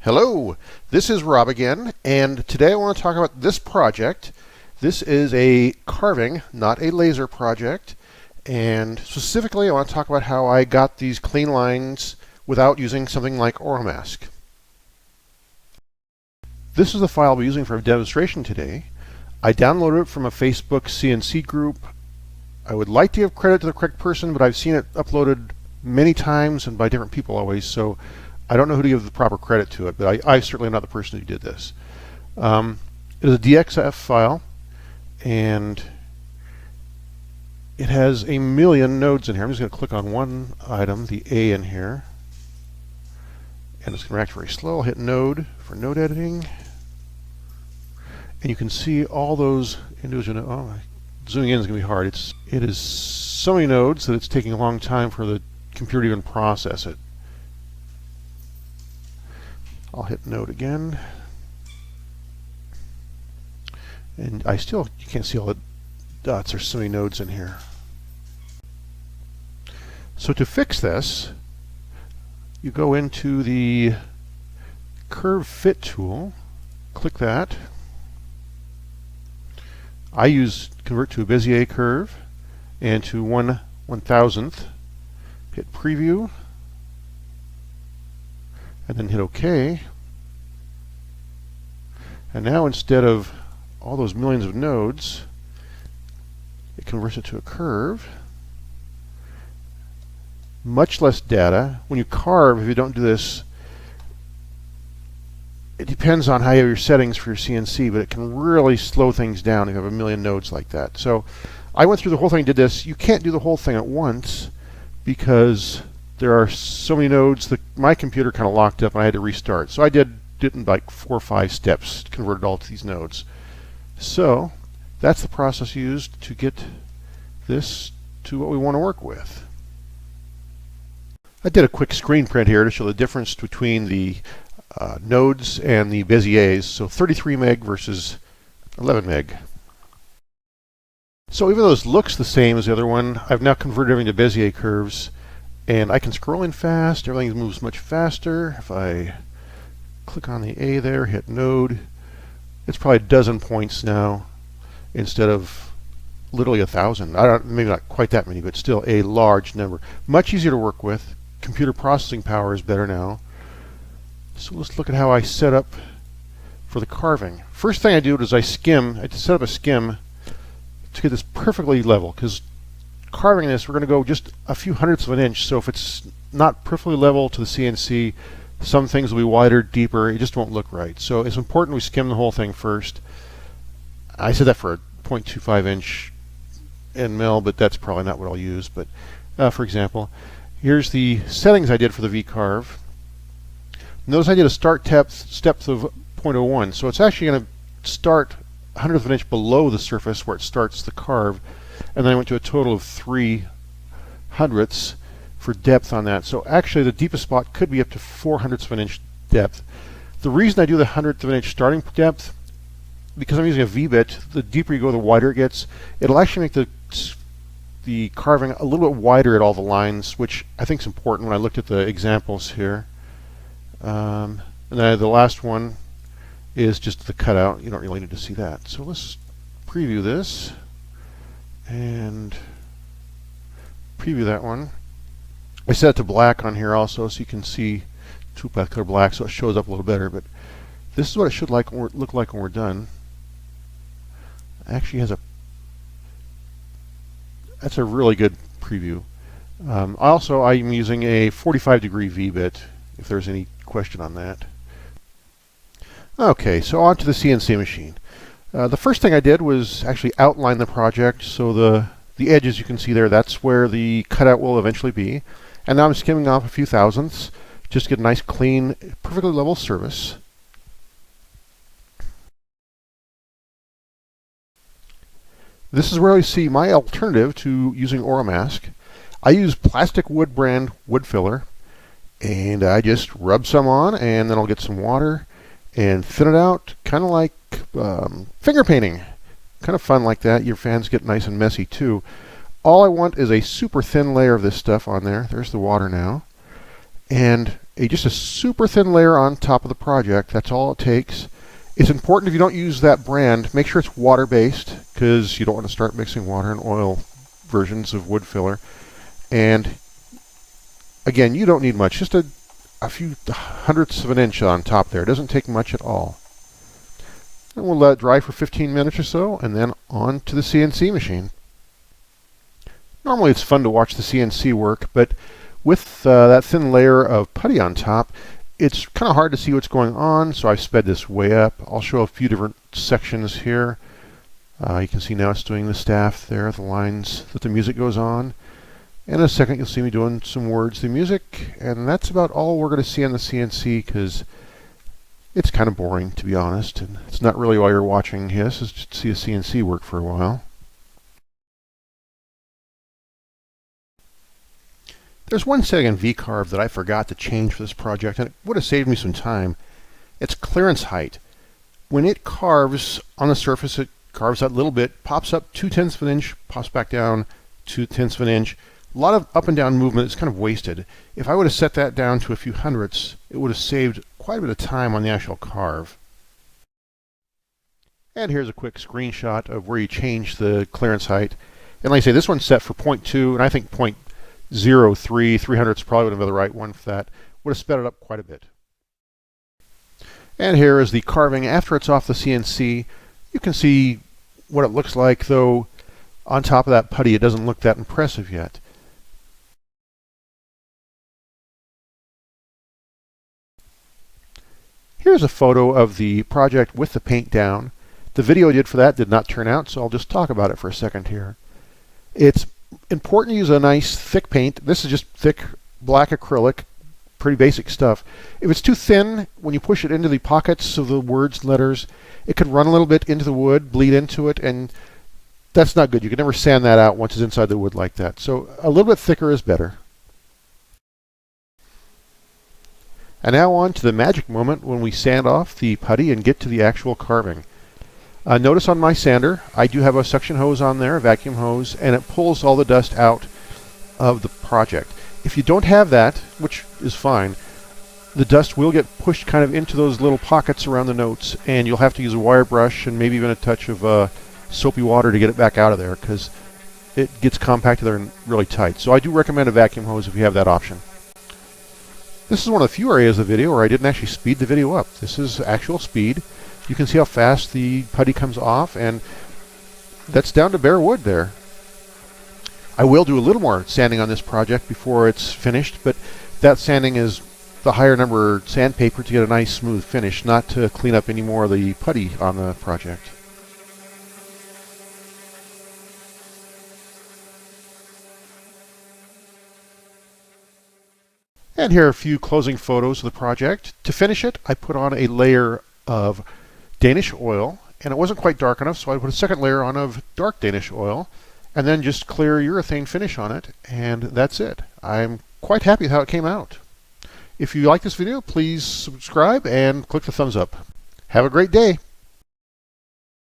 Hello, this is Rob again, and today I want to talk about this project. This is a carving, not a laser project, and specifically I want to talk about how I got these clean lines without using something like Oramask. This is the file I'll be using for a demonstration today. I downloaded it from a Facebook CNC group. I would like to give credit to the correct person, but I've seen it uploaded many times and by different people always, so I don't know who to give the proper credit to it, but I certainly am not the person who did this. It is a DXF file, and it has a million nodes in here. I'm just going to click on one item, the A in here, and it's going to react very slow. I'll hit Node for node editing, and you can see all those individual nodes. Zooming in is going to be hard. It is so many nodes that it's taking a long time for the computer to even process it. I'll hit Node again, and you can't see all the dots. There's so many nodes in here. So to fix this, you go into the Curve Fit tool, click that. I convert to a Bezier curve and to 1/1000th. Hit Preview, and then hit OK. And now instead of all those millions of nodes, it converts it to a curve. Much less data. When you carve, if you don't do this, it depends on how you have your settings for your CNC, but it can really slow things down if you have a million nodes like that. So I went through the whole thing and did this. You can't do the whole thing at once because there are so many nodes that my computer kind of locked up and I had to restart. So I did it in like 4 or 5 steps, converted all to these nodes. So that's the process used to get this to what we want to work with. I did a quick screen print here to show the difference between the nodes and the Beziers. So 33 meg versus 11 meg. So even though this looks the same as the other one, I've now converted everything to Bezier curves. And I can scroll in fast. Everything moves much faster. If I click on the A there, hit Node, it's probably a dozen points now instead of literally 1,000. Maybe not quite that many, but still a large number. Much easier to work with. Computer processing power is better now. So let's look at how I set up for the carving. First thing I do is I set up a skim to get this perfectly level, because carving this, we're going to go just a few hundredths of an inch, so if it's not perfectly level to the CNC, some things will be wider, deeper, it just won't look right. So it's important we skim the whole thing first. I said that for a 0.25 inch end mill, but that's probably not what I'll use. But for example, here's the settings I did for the V-carve. Notice I did a start depth of 0.01, so it's actually going to start 1/100th of an inch below the surface where it starts the carve. And then I went to a total of 3/100ths for depth on that. So actually the deepest spot could be up to 4/100ths of an inch depth. The reason I do the 1/100th of an inch starting depth, because I'm using a V-bit, the deeper you go, the wider it gets. It'll actually make the carving a little bit wider at all the lines, which I think is important when I looked at the examples here. And then the last one is just the cutout. You don't really need to see that. So let's preview this and preview that one. I set it to black on here also, so you can see two-path color black, so it shows up a little better. But this is what it should look like when we're done. Actually, that's a really good preview. I'm using a 45-degree V-bit, if there's any question on that. Okay, so on to the CNC machine. The first thing I did was actually outline the project, so the edges you can see there, that's where the cutout will eventually be. And now I'm skimming off a few thousandths, just to get a nice, clean, perfectly level surface. This is where I see my alternative to using Oramask. I use plastic wood brand wood filler, and I just rub some on, and then I'll get some water and thin it out, kind of like finger painting. Kind of fun like that. Your fans get nice and messy too. All I want is a super thin layer of this stuff on there. There's the water now. And just a super thin layer on top of the project. That's all it takes. It's important if you don't use that brand, make sure it's water-based, because you don't want to start mixing water and oil versions of wood filler. And again, you don't need much, just a few hundredths of an inch on top there. It doesn't take much at all. And we'll let it dry for 15 minutes or so, and then on to the CNC machine. Normally it's fun to watch the CNC work, but with that thin layer of putty on top, it's kind of hard to see what's going on, so I've sped this way up. I'll show a few different sections here. You can see now it's doing the staff there, the lines that the music goes on. In a second you'll see me doing some words, the music, and that's about all we're going to see on the CNC, because it's kind of boring, to be honest, and it's not really why you're watching this, is just to see a CNC work for a while. There's one setting in V-carve that I forgot to change for this project, and it would have saved me some time. It's clearance height. When it carves on the surface, it carves out a little bit, pops up 2/10 of an inch, pops back down 2/10 of an inch. A lot of up and down movement is kind of wasted. If I would have set that down to a few hundredths, it would have saved quite a bit of time on the actual carve. And here's a quick screenshot of where you change the clearance height. And like I say, this one's set for 0.2, and I think 0.03, 300ths probably would have been the right one for that. Would have sped it up quite a bit. And here is the carving after it's off the CNC. You can see what it looks like, though on top of that putty it doesn't look that impressive yet. Here's a photo of the project with the paint down. The video I did for that did not turn out, so I'll just talk about it for a second here. It's important to use a nice thick paint. This is just thick black acrylic, pretty basic stuff. If it's too thin, when you push it into the pockets of the words and letters, it could run a little bit into the wood, bleed into it, and that's not good. You can never sand that out once it's inside the wood like that. So a little bit thicker is better. And now on to the magic moment when we sand off the putty and get to the actual carving. Notice on my sander, I do have a suction hose on there, a vacuum hose, and it pulls all the dust out of the project. If you don't have that, which is fine, the dust will get pushed kind of into those little pockets around the notes, and you'll have to use a wire brush and maybe even a touch of soapy water to get it back out of there, because it gets compacted there and really tight. So I do recommend a vacuum hose if you have that option. This is one of the few areas of the video where I didn't actually speed the video up. This is actual speed. You can see how fast the putty comes off, and that's down to bare wood there. I will do a little more sanding on this project before it's finished, but that sanding is the higher number sandpaper to get a nice smooth finish, not to clean up any more of the putty on the project. And here are a few closing photos of the project. To finish it, I put on a layer of Danish oil, and it wasn't quite dark enough, so I put a second layer on of dark Danish oil, and then just clear urethane finish on it, and that's it. I'm quite happy with how it came out. If you like this video, please subscribe and click the thumbs up. Have a great day.